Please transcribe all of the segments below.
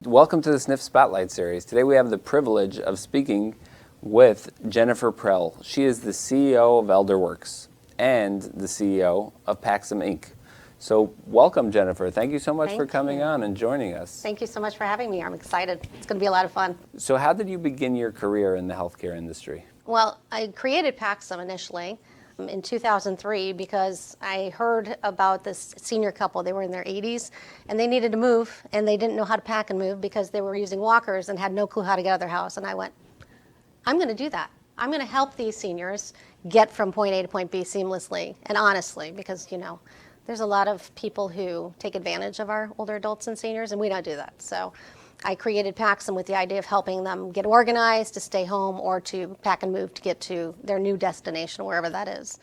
Welcome to the SNF Spotlight Series. Today we have the privilege of speaking with Jennifer Prell. She is the CEO of Elderworks and the CEO of Paxem, Inc. So welcome, Jennifer. Thank you so much for coming on and joining us. Thank you so much for having me. I'm excited. It's going to be a lot of fun. So how did you begin your career in the healthcare industry? Well, I created Paxsum initially in 2003 because I heard about this senior couple. They were in their 80s and they needed to move and they didn't know how to pack and move because they were using walkers and had no clue how to get out of their house. And I went, I'm going to do that. I'm going to help these seniors get from point A to point B seamlessly and honestly because, you know, there's a lot of people who take advantage of our older adults and seniors, and we don't do that. So I created Paxem with the idea of helping them get organized to stay home or to pack and move to get to their new destination, wherever that is.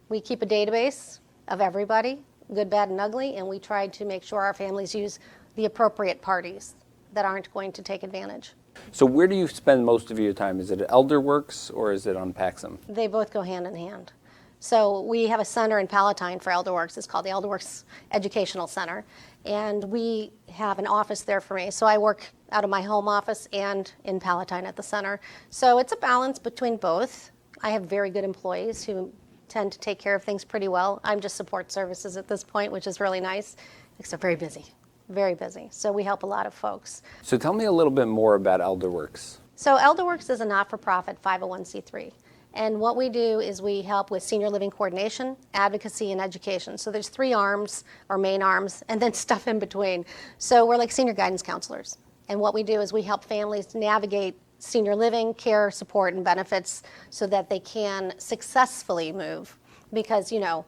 We keep a database of everybody, good, bad, and ugly, and we try to make sure our families use the appropriate parties that aren't going to take advantage. So where do you spend most of your time? Is it at Elderworks or is it on Paxem? They both go hand in hand. So we have a center in Palatine for Elderworks. It's called the Elderwerks Educational Center. And we have an office there for me. So I work out of my home office and in Palatine at the center. So it's a balance between both. I have very good employees who tend to take care of things pretty well. I'm just support services at this point, which is really nice, because they're very busy, very busy. So we help a lot of folks. So tell me a little bit more about Elderworks. So Elderworks is a not-for-profit 501c3. And what we do is we help with senior living coordination, advocacy, and education. So there's 3 arms, or main arms, and then stuff in between. So we're like senior guidance counselors. And what we do is we help families navigate senior living, care, support, and benefits so that they can successfully move. Because, you know,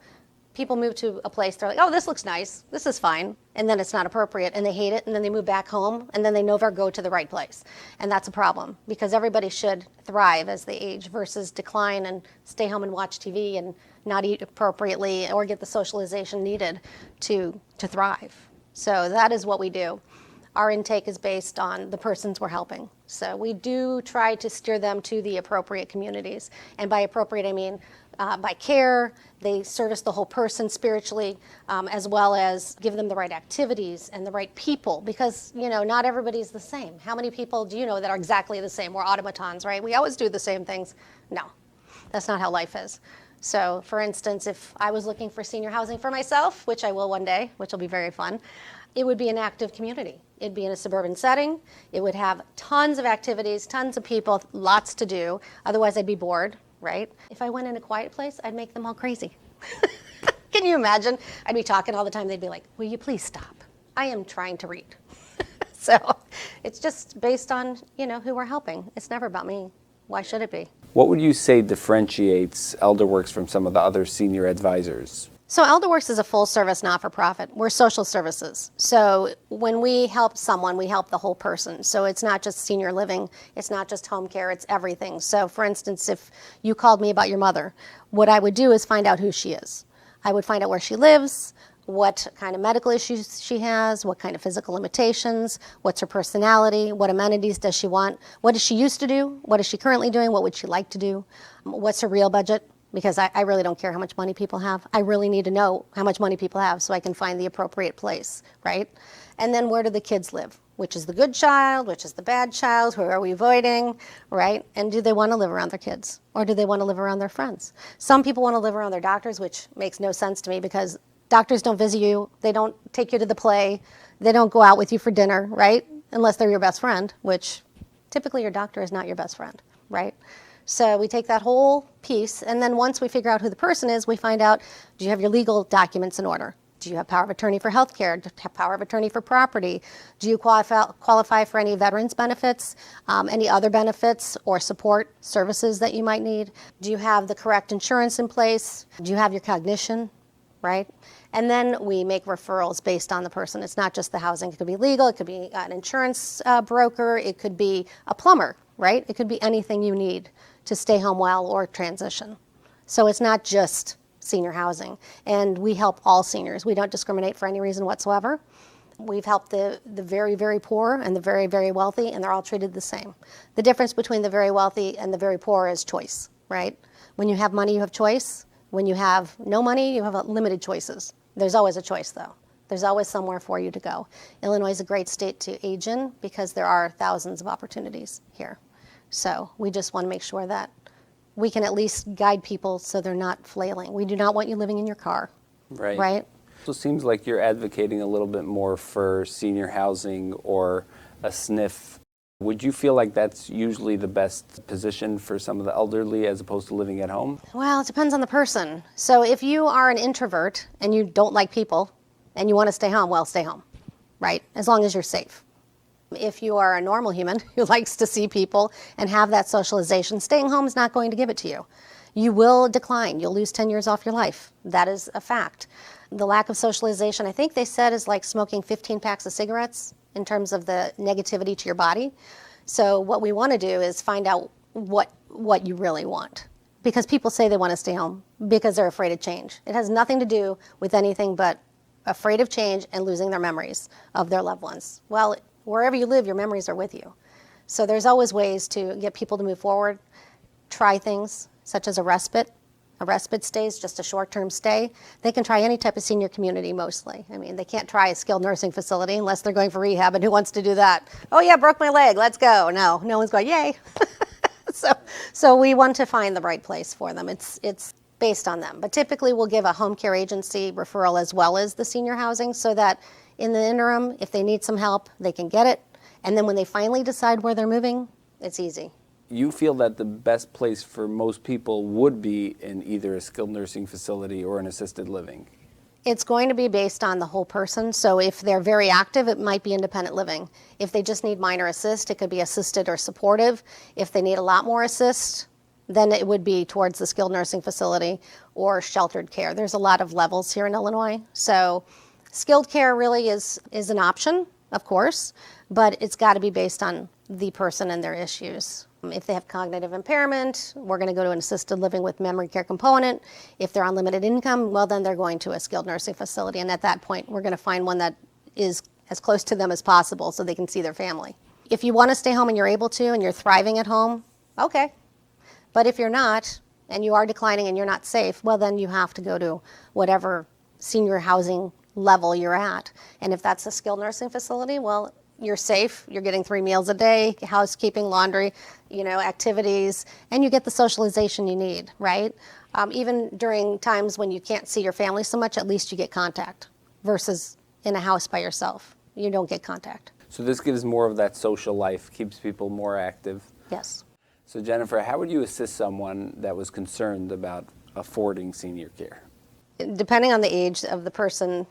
people move to a place, they're like, oh, this looks nice, this is fine, and then it's not appropriate, and they hate it, and then they move back home, and then they never go to the right place. And that's a problem, because everybody should thrive as they age versus decline and stay home and watch TV and not eat appropriately or get the socialization needed to thrive. So that is what we do. Our intake is based on the persons we're helping. So we do try to steer them to the appropriate communities. And by appropriate, I mean by care, they service the whole person spiritually, as well as give them the right activities and the right people, because, you know, not everybody's the same. How many people do you know that are exactly the same? We're automatons, right? We always do the same things. No, that's not how life is. So, for instance, if I was looking for senior housing for myself, which I will one day, which will be very fun, it would be an active community. It'd be in a suburban setting. It would have tons of activities, tons of people, lots to do. Otherwise, I'd be bored, right? If I went in a quiet place, I'd make them all crazy. Can you imagine? I'd be talking all the time. They'd be like, will you please stop? I am trying to read. So it's just based on, you know, who we're helping. It's never about me. Why should it be? What would you say differentiates Elderworks from some of the other senior advisors? So Elderworks is a full-service not-for-profit. We're social services. So when we help someone, we help the whole person. So it's not just senior living, it's not just home care, it's everything. So for instance, if you called me about your mother, what I would do is find out who she is. I would find out where she lives, what kind of medical issues she has, what kind of physical limitations, what's her personality, what amenities does she want, what does she used to do, what is she currently doing, what would she like to do, what's her real budget. Because I really don't care how much money people have. I really need to know how much money people have so I can find the appropriate place, right? And then where do the kids live? Which is the good child? Which is the bad child? Who are we avoiding, right? And do they want to live around their kids? Or do they want to live around their friends? Some people want to live around their doctors, which makes no sense to me because doctors don't visit you. They don't take you to the play. They don't go out with you for dinner, right? Unless they're your best friend, which typically your doctor is not your best friend, right? So we take that whole piece, and then once we figure out who the person is, we find out, do you have your legal documents in order? Do you have power of attorney for health care? Do you have power of attorney for property? Do you qualify for any veterans benefits, any other benefits or support services that you might need? Do you have the correct insurance in place? Do you have your cognition, right? And then we make referrals based on the person. It's not just the housing. It could be legal. It could be an insurance broker. It could be a plumber, right? It could be anything you need to stay home well or transition. So it's not just senior housing. And we help all seniors. We don't discriminate for any reason whatsoever. We've helped the very, very poor and the very, very wealthy, and they're all treated the same. The difference between the very wealthy and the very poor is choice, right? When you have money, you have choice. When you have no money, you have limited choices. There's always a choice, though. There's always somewhere for you to go. Illinois is a great state to age in because there are thousands of opportunities here. So we just want to make sure that we can at least guide people so they're not flailing. We do not want you living in your car. Right. Right? So it seems like you're advocating a little bit more for senior housing or a SNF. Would you feel like that's usually the best position for some of the elderly as opposed to living at home? Well, it depends on the person. So if you are an introvert and you don't like people and you want to stay home, well, stay home, right? As long as you're safe. If you are a normal human who likes to see people and have that socialization, staying home is not going to give it to you. You will decline. You'll lose 10 years off your life. That is a fact. The lack of socialization, I think they said, is like smoking 15 packs of cigarettes in terms of the negativity to your body. So what we want to do is find out what you really want. Because people say they want to stay home because they're afraid of change. It has nothing to do with anything but afraid of change and losing their memories of their loved ones. Well, wherever you live, your memories are with you. So there's always ways to get people to move forward, try things such as a respite. A respite stay is just a short-term stay. They can try any type of senior community mostly. I mean, they can't try a skilled nursing facility unless they're going for rehab, and who wants to do that? Oh yeah, broke my leg, let's go. No one's going, yay. So we want to find the right place for them. It's based on them. But typically we'll give a home care agency referral as well as the senior housing so that in the interim, if they need some help, they can get it. And then when they finally decide where they're moving, it's easy. You feel that the best place for most people would be in either a skilled nursing facility or an assisted living? It's going to be based on the whole person. So if they're very active, it might be independent living. If they just need minor assist, it could be assisted or supportive. If they need a lot more assist, then it would be towards the skilled nursing facility or sheltered care. There's a lot of levels here in Illinois. So skilled care really is an option, of course, but it's got to be based on the person and their issues. If they have cognitive impairment, we're going to go to an assisted living with memory care component. If they're on limited income, well, then they're going to a skilled nursing facility. And at that point, we're going to find one that is as close to them as possible so they can see their family. If you want to stay home and you're able to and you're thriving at home, okay. But if you're not and you are declining and you're not safe, well, then you have to go to whatever senior housing level you're at. And if that's a skilled nursing facility, well, you're safe, you're getting 3 meals a day, housekeeping, laundry, activities, and you get the socialization you need, right? Even during times when you can't see your family so much, at least you get contact versus in a house by yourself. You don't get contact. So this gives more of that social life, keeps people more active. Yes. So Jennifer, how would you assist someone that was concerned about affording senior care? Depending on the age of the person,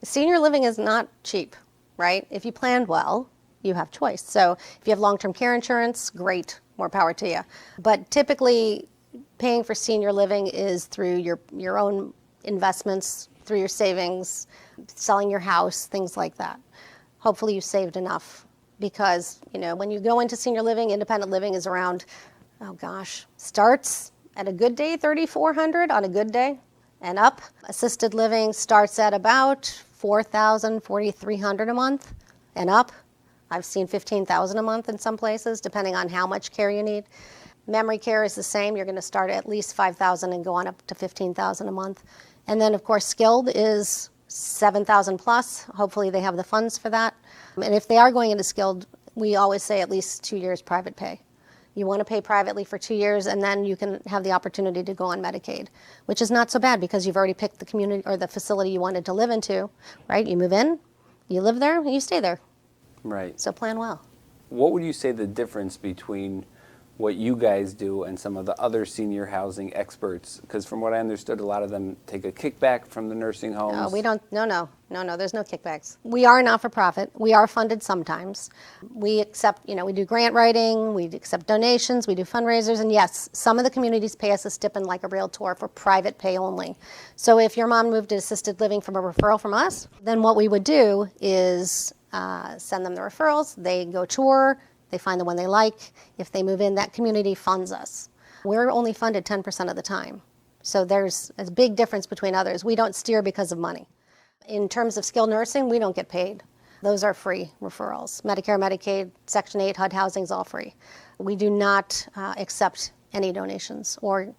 senior living is not cheap. Right? If you planned well, you have choice. So if you have long-term care insurance, great, more power to you. But typically, paying for senior living is through your own investments, through your savings, selling your house, things like that. Hopefully you saved enough because, when you go into senior living, independent living is around, starts at a good day, $3,400 on a good day and up. Assisted living starts at about $4,000, $4,300 a month and up. I've seen $15,000 a month in some places, depending on how much care you need. Memory care is the same. You're going to start at least $5,000 and go on up to $15,000 a month. And then, of course, skilled is $7,000 plus. Hopefully they have the funds for that. And if they are going into skilled, we always say at least 2 years private pay. You want to pay privately for 2 years, and then you can have the opportunity to go on Medicaid, which is not so bad because you've already picked the community or the facility you wanted to live into, right? You move in, you live there, and you stay there. Right. So plan well. What would you say the difference between what you guys do and some of the other senior housing experts? Because from what I understood, a lot of them take a kickback from the nursing homes. No, we don't. No, there's no kickbacks. We are not-for-profit. We are funded sometimes. We accept, we do grant writing, we accept donations, we do fundraisers, and yes, some of the communities pay us a stipend like a realtor for private pay only. So if your mom moved to assisted living from a referral from us, then what we would do is send them the referrals, they go tour, they find the one they like. If they move in, that community funds us. We're only funded 10% of the time. So there's a big difference between others. We don't steer because of money. In terms of skilled nursing, we don't get paid. Those are free referrals. Medicare, Medicaid, Section 8, HUD housing is all free. We do not accept any donations or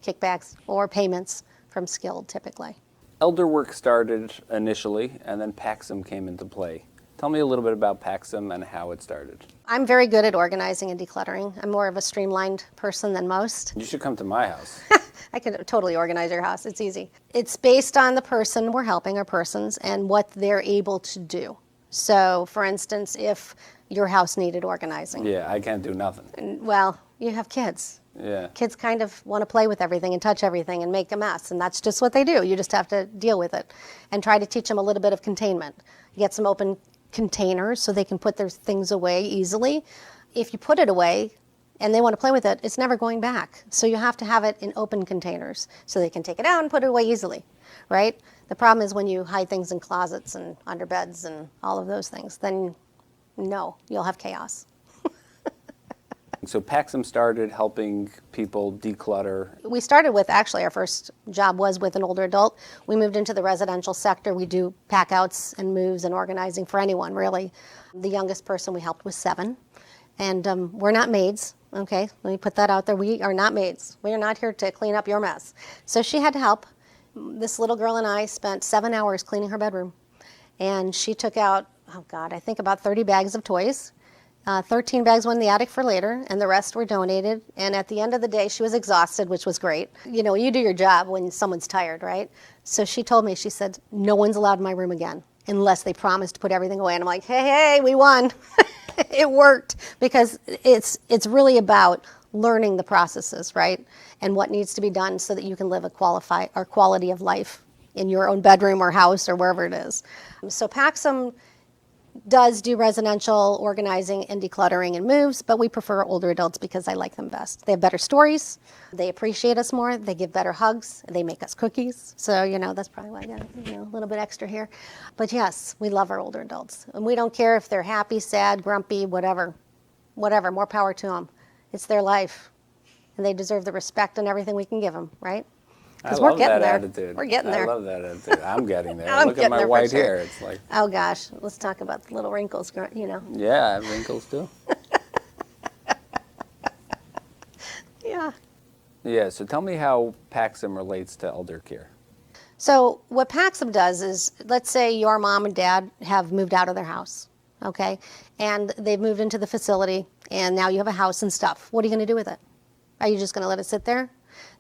kickbacks or payments from skilled typically. Elderworks started initially, and then Paxsum came into play. Tell me a little bit about Paxsum and how it started. I'm very good at organizing and decluttering. I'm more of a streamlined person than most. You should come to my house. I can totally organize your house. It's easy. It's based on the person we're helping, or persons, and what they're able to do. So, for instance, if your house needed organizing. Yeah, I can't do nothing. Well, you have kids. Yeah. Kids kind of want to play with everything and touch everything and make a mess, and that's just what they do. You just have to deal with it and try to teach them a little bit of containment. Get some open containers so they can put their things away easily. If you put it away and they want to play with it, it's never going back. So you have to have it in open containers so they can take it out and put it away easily, right? The problem is when you hide things in closets and under beds and all of those things, then no, you'll have chaos. So Paxsum started helping people declutter. We started with, actually, our first job was with an older adult. We moved into the residential sector. We do pack outs and moves and organizing for anyone, really. The youngest person we helped was 7. And we're not maids, okay? Let me put that out there. We are not maids. We are not here to clean up your mess. So she had to help. This little girl and I spent 7 hours cleaning her bedroom. And she took out, oh God, I think about 30 bags of toys. 13 bags went in the attic for later, and the rest were donated. And at the end of the day, she was exhausted, which was great. You know, you do your job when someone's tired, right? So she told me, she said, no one's allowed in my room again unless they promise to put everything away. And I'm like, hey, we won. It worked, because it's really about learning the processes, right? And what needs to be done so that you can live a quality of life in your own bedroom or house or wherever it is. So Paxsum does do residential organizing and decluttering and moves, but we prefer older adults because I like them best. They have better stories, they appreciate us more, they give better hugs, they make us cookies. So, you know, that's probably why I got a little bit extra here. But yes, we love our older adults. And we don't care if they're happy, sad, grumpy, whatever, more power to them. It's their life. And they deserve the respect and everything we can give them, right? I we're love getting that there. attitude. We're getting there. I love that attitude. I'm getting there. I'm Look at getting my there for white sure. hair. It's like, Oh gosh, let's talk about the little wrinkles, you know. yeah, I have wrinkles too. Yeah. Yeah, so tell me how Paxsum relates to elder care. So what Paxem does is, let's say your mom and dad have moved out of their house, okay? And they've moved into the facility, and now you have a house and stuff. What are you going to do with it? Are you just going to let it sit there?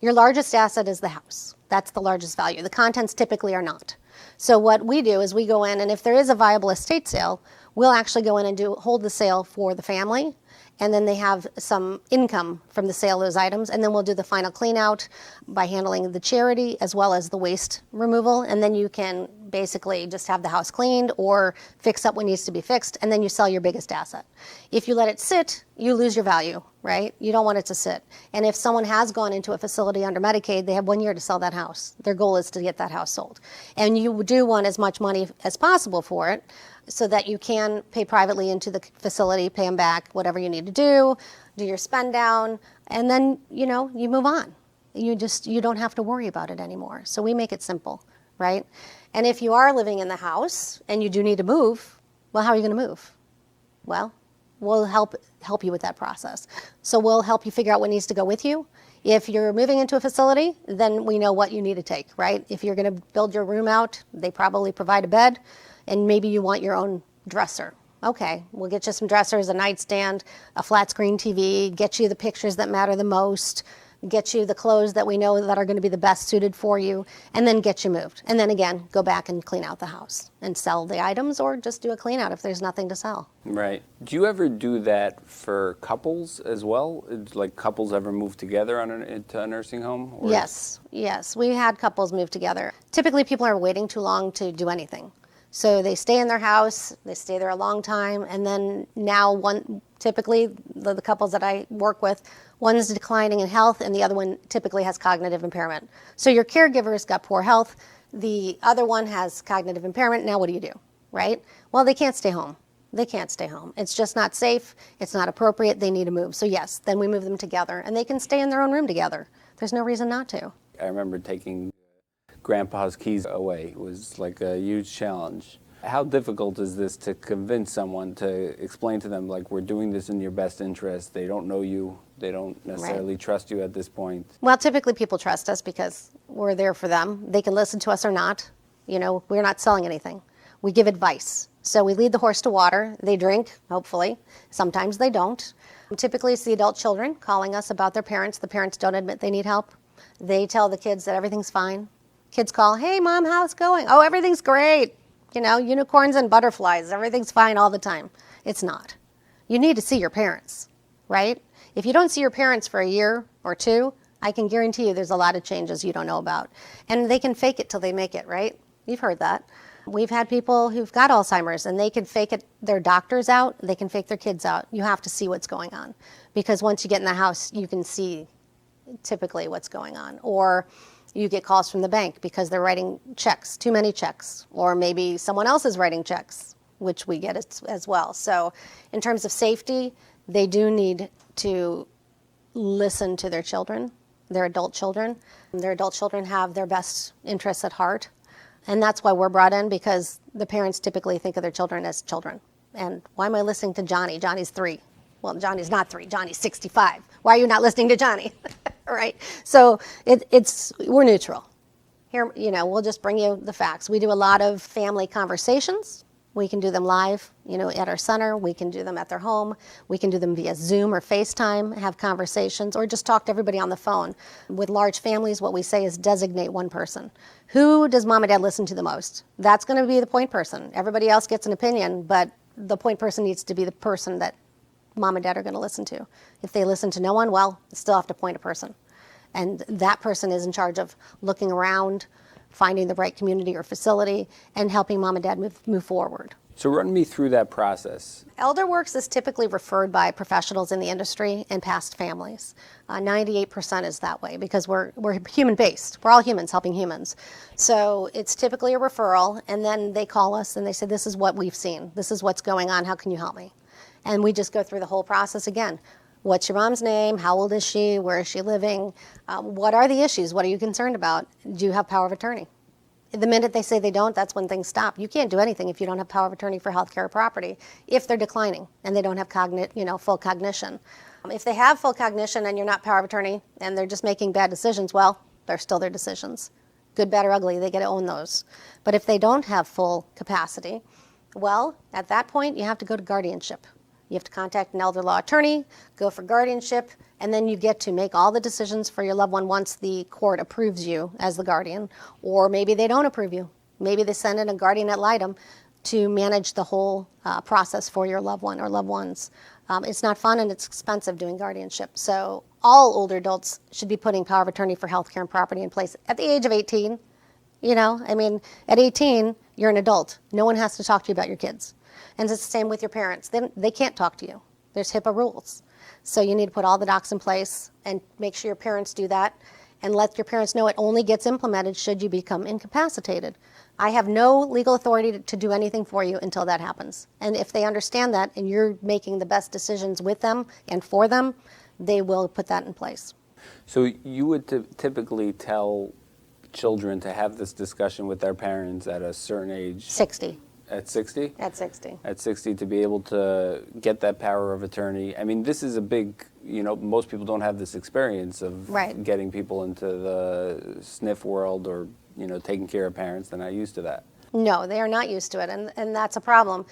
Your largest asset is the house. That's the largest value. The contents typically are not. So what we do is we go in, and if there is a viable estate sale, we'll actually go in and hold the sale for the family, and then they have some income from the sale of those items, and then we'll do the final clean out by handling the charity as well as the waste removal, and then you can basically just have the house cleaned or fix up what needs to be fixed, and then you sell your biggest asset. If you let it sit, you lose your value, right? You don't want it to sit. And if someone has gone into a facility under Medicaid, they have 1 year to sell that house. Their goal is to get that house sold. And you do want as much money as possible for it, so that you can pay privately into the facility, pay them back, whatever you need to do your spend down, and then, you know, you move on. You don't have to worry about it anymore. So we make it simple, right? And if you are living in the house and you do need to move, well, how are you going to move? Well, we'll help you with that process. So we'll help you figure out what needs to go with you. If you're moving into a facility, then we know what you need to take, right? If you're going to build your room out, they probably provide a bed, and maybe you want your own dresser. Okay, we'll get you some dressers, a nightstand, a flat screen TV, get you the pictures that matter the most, get you the clothes that we know that are going to be the best suited for you, and then get you moved. And then again, go back and clean out the house and sell the items, or just do a clean out if there's nothing to sell. Right. Do you ever do that for couples as well? Like couples ever move together into a nursing home? Or? Yes. We had couples move together. Typically, people are waiting too long to do anything. So they stay in their house, they stay there a long time, and then now typically the couples that I work with, one's declining in health and the other one typically has cognitive impairment. So your caregiver's got poor health, the other one has cognitive impairment, now what do you do, right? Well, they can't stay home. It's just not safe, it's not appropriate, they need to move. So yes, then we move them together and they can stay in their own room together. There's no reason not to. I remember taking Grandpa's keys away. It was like a huge challenge. How difficult is this to convince someone, to explain to them, like, we're doing this in your best interest, they don't know you, They don't necessarily trust you at this point. Well, typically people trust us because we're there for them. They can listen to us or not. You know, we're not selling anything. We give advice. So we lead the horse to water. They drink, hopefully. Sometimes they don't. Typically it's the adult children calling us about their parents. The parents don't admit they need help. They tell the kids that everything's fine. Kids call, hey, Mom, how's it going? Oh, everything's great. You know, unicorns and butterflies. Everything's fine all the time. It's not. You need to see your parents, right? If you don't see your parents for a year or two, I can guarantee you there's a lot of changes you don't know about. And they can fake it till they make it, right? You've heard that. We've had people who've got Alzheimer's and they can fake it, their doctors out, they can fake their kids out. You have to see what's going on. Because once you get in the house, you can see typically what's going on. Or you get calls from the bank because they're writing checks, too many checks. Or maybe someone else is writing checks, which we get as well. So in terms of safety, they do need to listen to their children, their adult children. Their adult children have their best interests at heart. And that's why we're brought in, because the parents typically think of their children as children. And why am I listening to Johnny? Johnny's 3. Well, Johnny's not 3. Johnny's 65. Why are you not listening to Johnny? Right? So we're neutral. Here, you know, we'll just bring you the facts. We do a lot of family conversations. We can do them live, you know, at our center. We can do them at their home. We can do them via Zoom or FaceTime, have conversations, or just talk to everybody on the phone. With large families, what we say is designate one person. Who does mom and dad listen to the most? That's going to be the point person. Everybody else gets an opinion, but the point person needs to be the person that mom and dad are going to listen to. If they listen to no one, well, still have to point a person. And that person is in charge of looking around, finding the right community or facility, and helping mom and dad move forward. So run me through that process. Elderworks is typically referred by professionals in the industry and past families. 98% is that way because we're human-based. We're all humans helping humans. So it's typically a referral, and then they call us and they say, this is what we've seen. This is what's going on. How can you help me? And we just go through the whole process again. What's your mom's name? How old is she? Where is she living? What are the issues? What are you concerned about? Do you have power of attorney? The minute they say they don't, that's when things stop. You can't do anything if you don't have power of attorney for healthcare or property, if they're declining and they don't have full cognition. If they have full cognition and you're not power of attorney and they're just making bad decisions, well, they're still their decisions. Good, bad, or ugly, they get to own those. But if they don't have full capacity, well, at that point, you have to go to guardianship. You have to contact an elder law attorney, go for guardianship, and then you get to make all the decisions for your loved one once the court approves you as the guardian, or maybe they don't approve you. Maybe they send in a guardian ad litem to manage the whole process for your loved one or loved ones. It's not fun and it's expensive doing guardianship. So all older adults should be putting power of attorney for healthcare and property in place at the age of 18. You know, I mean, at 18, you're an adult. No one has to talk to you about your kids. And it's the same with your parents. They can't talk to you. There's HIPAA rules. So you need to put all the docs in place and make sure your parents do that and let your parents know it only gets implemented should you become incapacitated. I have no legal authority to do anything for you until that happens. And if they understand that and you're making the best decisions with them and for them, they will put that in place. So you would typically tell children to have this discussion with their parents at a certain age? 60. At 60? At 60. At 60 to be able to get that power of attorney. I mean, this is a big, you know, most people don't have this experience of getting people into the SNF world or, you know, taking care of parents. They're not used to that. No, they are not used to it, and that's a problem.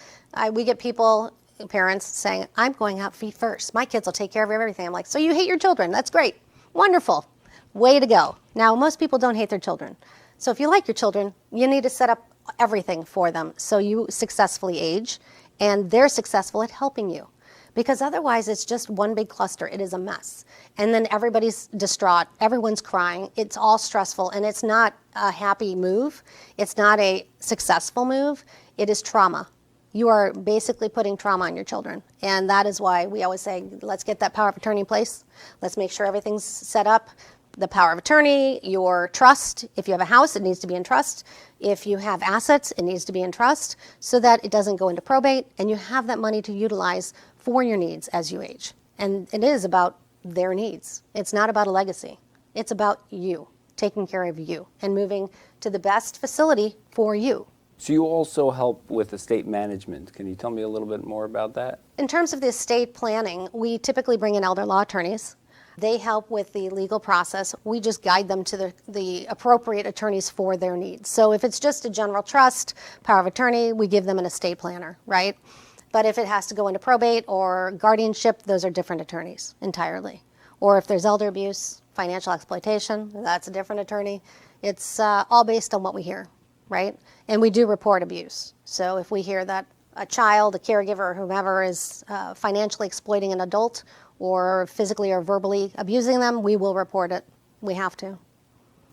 We get people, parents, saying, I'm going out feet first. My kids will take care of everything. I'm like, so you hate your children. That's great. Wonderful. Way to go. Now, most people don't hate their children. So if you like your children, you need to set up everything for them so you successfully age and they're successful at helping you. Because otherwise it's just one big cluster. It is a mess. And then everybody's distraught. Everyone's crying. It's all stressful. And it's not a happy move. It's not a successful move. It is trauma. You are basically putting trauma on your children. And that is why we always say, let's get that power of attorney in place. Let's make sure everything's set up. The power of attorney, your trust. If you have a house, it needs to be in trust. If you have assets, it needs to be in trust so that it doesn't go into probate and you have that money to utilize for your needs as you age. And it is about their needs. It's not about a legacy. It's about you, taking care of you and moving to the best facility for you. So you also help with estate management. Can you tell me a little bit more about that? In terms of the estate planning, we typically bring in elder law attorneys. They help with the legal process. We just guide them to the appropriate attorneys for their needs. So if it's just a general trust, power of attorney, we give them an estate planner, right? But if it has to go into probate or guardianship, those are different attorneys entirely. Or if there's elder abuse, financial exploitation, that's a different attorney. It's all based on what we hear, right? And we do report abuse. So if we hear that a child, a caregiver, or whomever is financially exploiting an adult or physically or verbally abusing them, we will report it. We have to.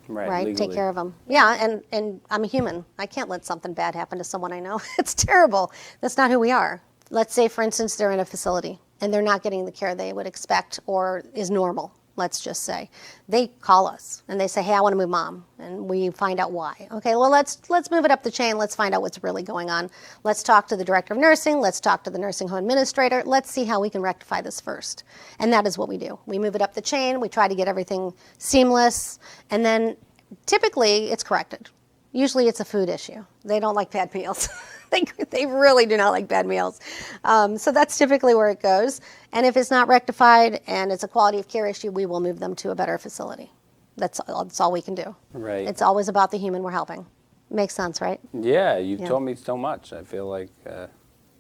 Right? Legally. Take care of them. Yeah, and I'm a human. I can't let something bad happen to someone I know. It's terrible. That's not who we are. Let's say, for instance, they're in a facility and they're not getting the care they would expect or is normal, let's just say. They call us and they say, hey, I want to move mom. And we find out why. Okay, well, let's move it up the chain. Let's find out what's really going on. Let's talk to the director of nursing. Let's talk to the nursing home administrator. Let's see how we can rectify this first. And that is what we do. We move it up the chain. We try to get everything seamless. And then typically it's corrected. Usually it's a food issue. They don't like bad meals. They really do not like bad meals. So that's typically where it goes. And if it's not rectified and it's a quality of care issue, we will move them to a better facility. That's all we can do. Right. It's always about the human we're helping. Makes sense, right? Yeah, you've told me so much. I feel like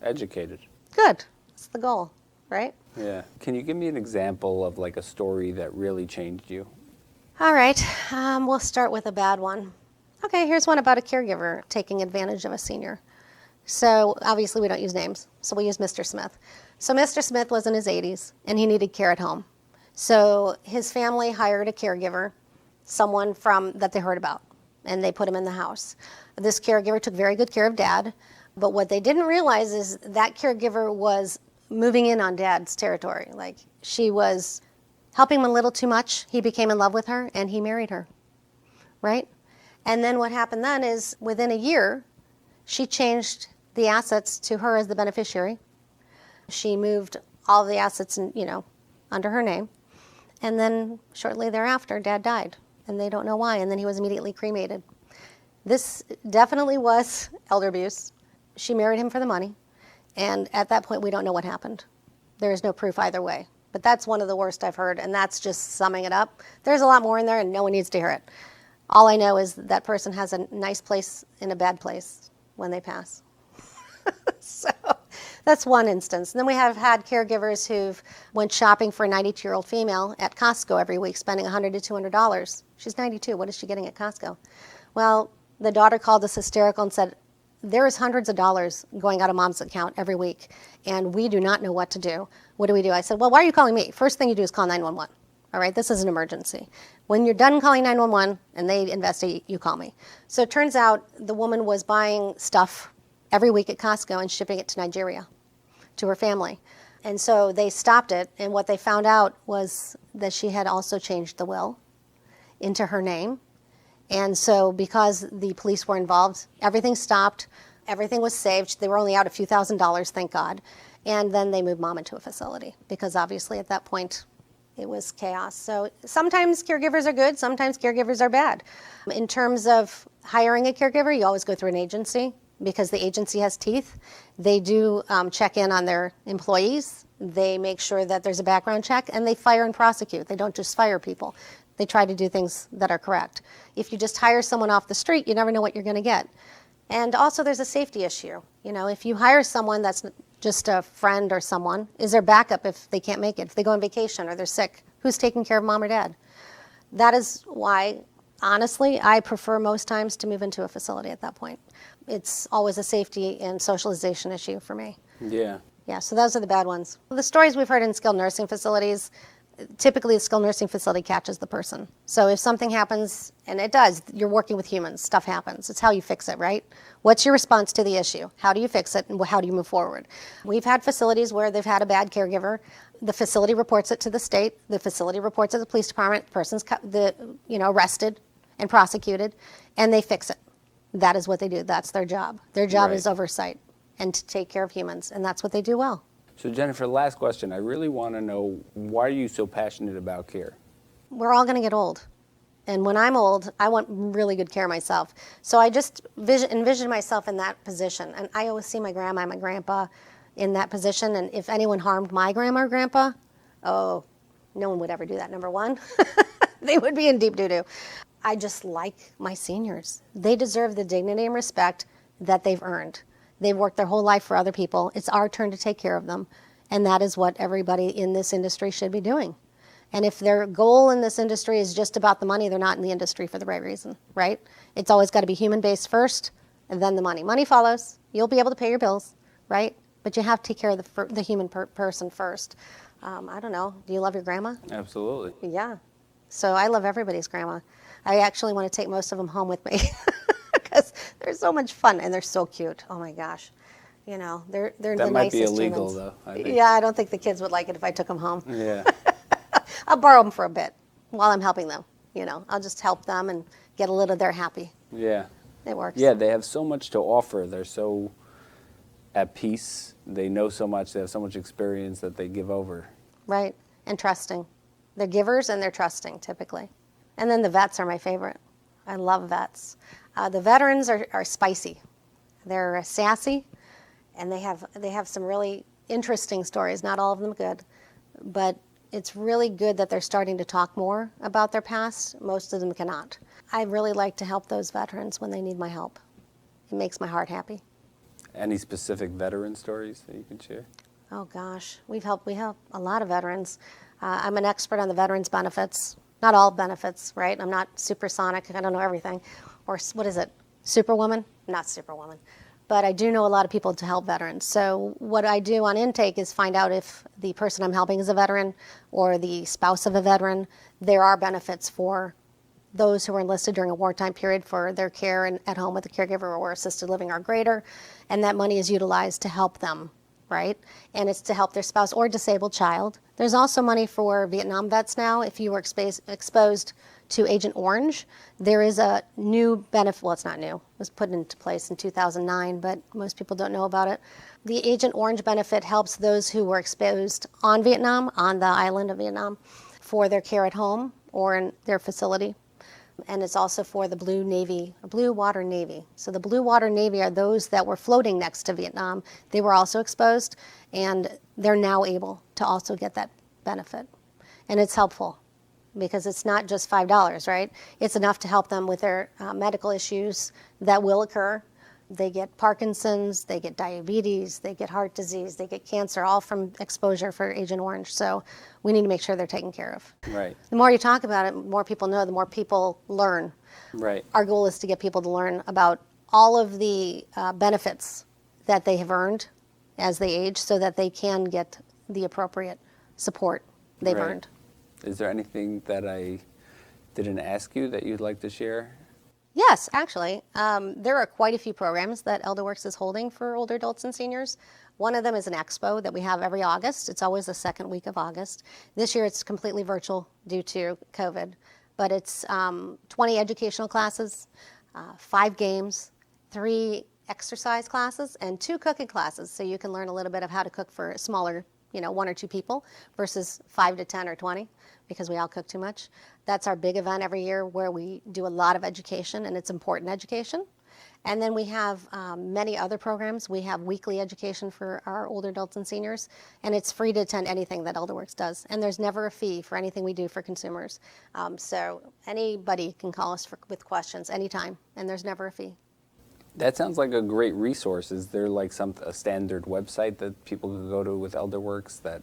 educated. Good. That's the goal, right? Yeah. Can you give me an example of like a story that really changed you? All right. We'll start with a bad one. Okay, here's one about a caregiver taking advantage of a senior. So obviously we don't use names, so we use Mr. Smith. So Mr. Smith was in his 80s, and he needed care at home. So his family hired a caregiver, someone that they heard about, and they put him in the house. This caregiver took very good care of Dad, but what they didn't realize is that caregiver was moving in on Dad's territory. Like, she was helping him a little too much. He became in love with her, and he married her, right? And then what happened then is within a year, she changed the assets to her as the beneficiary. She moved all the assets under her name. And then shortly thereafter, Dad died, and they don't know why. And then he was immediately cremated. This definitely was elder abuse. She married him for the money. And at that point, we don't know what happened. There is no proof either way. But that's one of the worst I've heard, and that's just summing it up. There's a lot more in there, and no one needs to hear it. All I know is that person has a nice place in a bad place when they pass. So that's one instance. And then we have had caregivers who've went shopping for a 92-year-old female at Costco every week, spending $100 to $200. She's 92. What is she getting at Costco? Well, the daughter called us hysterical and said, there is hundreds of dollars going out of Mom's account every week, and we do not know what to do. What do we do? I said, well, why are you calling me? First thing you do is call 911. All right, this is an emergency. When you're done calling 911 and they investigate, you call me. So it turns out the woman was buying stuff every week at Costco and shipping it to Nigeria, to her family. And so they stopped it, and what they found out was that she had also changed the will into her name. And so because the police were involved, everything stopped, everything was saved. They were only out a few $1,000s, thank God. And then they moved Mom into a facility, because obviously at that point, it was chaos. So sometimes caregivers are good, sometimes caregivers are bad. In terms of hiring a caregiver, you always go through an agency, because the agency has teeth. They do check in on their employees. They make sure that there's a background check, and they fire and prosecute. They don't just fire people. They try to do things that are correct. If you just hire someone off the street, you never know what you're going to get. And also there's a safety issue. If you hire someone that's just a friend or someone, is there backup if they can't make it? If they go on vacation or they're sick, who's taking care of Mom or Dad? That is why, honestly, I prefer most times to move into a facility at that point. It's always a safety and socialization issue for me. Yeah. Yeah, so those are the bad ones. The stories we've heard in skilled nursing facilities, typically the skilled nursing facility catches the person. So if something happens, and it does, you're working with humans, stuff happens. It's how you fix it, right? What's your response to the issue? How do you fix it, and how do you move forward? We've had facilities where they've had a bad caregiver. The facility reports it to the state. The facility reports it to the police department. The person's arrested and prosecuted, and they fix it. That is what they do. That's their job. Their job is oversight and to take care of humans, and that's what they do well. So Jennifer, last question. I really want to know, why are you so passionate about care? We're all going to get old, And when I'm old, I want really good care of myself. So I just envision myself in that position. And I always see my grandma and my grandpa in that position. And if anyone harmed my grandma or grandpa, oh, no one would ever do that, number one. They would be in deep doo-doo. I just like my seniors. They deserve the dignity and respect that they've earned. They've worked their whole life for other people. It's our turn to take care of them. And that is what everybody in this industry should be doing. And if their goal in this industry is just about the money, they're not in the industry for the right reason, right? It's always got to be human-based first, and then the money. Money follows. You'll be able to pay your bills, right? But you have to take care of the human person first. I don't know. Do you love your grandma? Absolutely. Yeah. So I love everybody's grandma. I actually want to take most of them home with me because they're so much fun and they're so cute. Oh my gosh. You know, they're the nicest That might be illegal, humans. though. I think. Yeah, I don't think the kids would like it if I took them home. Yeah. I'll borrow them for a bit while I'm helping them. You know, I'll just help them and get a little of their happy. Yeah. It works. Yeah, they have so much to offer. They're so at peace. They know so much. They have so much experience that they give over. Right. And trusting. They're givers and they're trusting, typically. And then the vets are my favorite. I love vets. The veterans are spicy. They're sassy, and they have some really interesting stories. Not all of them good, but it's really good that they're starting to talk more about their past. Most of them cannot. I really like to help those veterans when they need my help. It makes my heart happy. Any specific veteran stories that you can share? Oh gosh, we help a lot of veterans. I'm an expert on the veterans benefits. Not all benefits, right? I'm not supersonic. I don't know everything. Or what is it? Superwoman? Not Superwoman. But I do know a lot of people to help veterans. So what I do on intake is find out if the person I'm helping is a veteran or the spouse of a veteran. There are benefits for those who were enlisted during a wartime period for their care and at home with a caregiver or assisted living or greater. And that money is utilized to help them, right? And it's to help their spouse or disabled child. There's also money for Vietnam vets now. If you were exposed to Agent Orange, there is a new benefit. Well, it's not new. It was put into place in 2009, but most people don't know about it. The Agent Orange benefit helps those who were exposed on Vietnam, on the island of Vietnam, for their care at home or in their facility. And it's also for the Blue Water Navy. So the Blue Water Navy are those that were floating next to Vietnam. They were also exposed, and they're now able to also get that benefit. And it's helpful because it's not just $5, right? It's enough to help them with their medical issues that will occur. They get Parkinson's, they get diabetes, they get heart disease, they get cancer, all from exposure for Agent Orange. So we need to make sure they're taken care of. Right. The more you talk about it, the more people know, the more people learn. Right. Our goal is to get people to learn about all of the benefits that they have earned as they age so that they can get the appropriate support they've Right. earned. Is there anything that I didn't ask you that you'd like to share? Yes, actually. There are quite a few programs that Elderworks is holding for older adults and seniors. One of them is an expo that we have every August. It's always the second week of August. This year it's completely virtual due to COVID, but it's 20 educational classes, 5 games, 3 exercise classes, and 2 cooking classes. So you can learn a little bit of how to cook for smaller, 1 or 2 people versus 5 to 10 or 20 because we all cook too much. That's our big event every year where we do a lot of education, and it's important education. And then we have many other programs. We have weekly education for our older adults and seniors, and it's free to attend anything that Elderworks does. And there's never a fee for anything we do for consumers. So anybody can call us with questions anytime, and there's never a fee. That sounds like a great resource. Is there like a standard website that people can go to with Elderworks that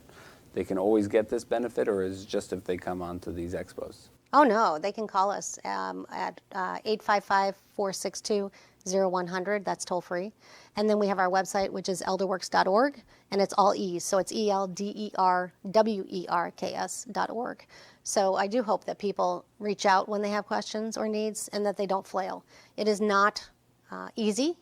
they can always get this benefit, or is it just if they come on to these expos? Oh, no, they can call us at 855-462-0100. That's toll free. And then we have our website, which is elderworks.org, and it's all E's. So it's ELDERWERKS.org. So I do hope that people reach out when they have questions or needs and that they don't flail. It is not easy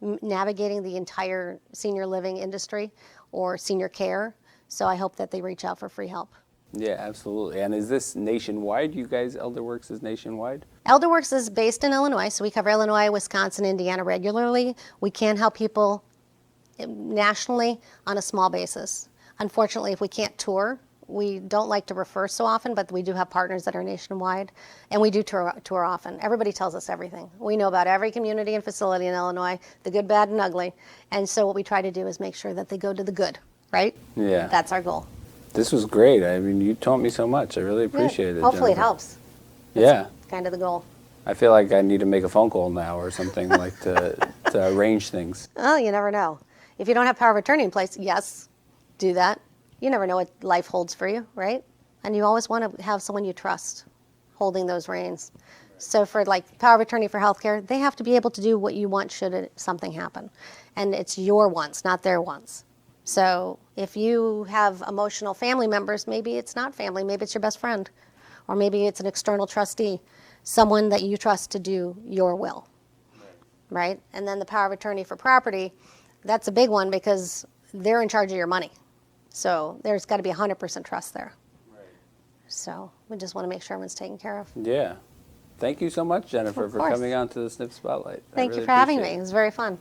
navigating the entire senior living industry or senior care. So I hope that they reach out for free help. Yeah, absolutely. And is this nationwide? You guys, Elderworks is nationwide? Elderworks is based in Illinois, so we cover Illinois, Wisconsin, Indiana regularly. We can help people nationally on a small basis. Unfortunately, if we can't tour, we don't like to refer so often, but we do have partners that are nationwide, and we do tour often. Everybody tells us everything. We know about every community and facility in Illinois, the good, bad, and ugly. And so what we try to do is make sure that they go to the good, right? Yeah. That's our goal. This was great. I mean, you taught me so much. I really appreciate it. Hopefully Jennifer. it helps. Yeah. Kind of the goal. I feel like I need to make a phone call now or something like to arrange things. Oh, you never know. If you don't have power of attorney in place, yes, do that. You never know what life holds for you, right? And you always want to have someone you trust holding those reins. So for like power of attorney for healthcare, they have to be able to do what you want should something happen. And it's your wants, not their wants. So if you have emotional family members, maybe it's not family, maybe it's your best friend, or maybe it's an external trustee, someone that you trust to do your will, right? And then the power of attorney for property, that's a big one because they're in charge of your money. So there's got to be 100% trust there. Right. So we just want to make sure everyone's taken care of. Yeah. Thank you so much, Jennifer, Of for course. coming on to the SNP Spotlight. Thank you for having me. It was very fun.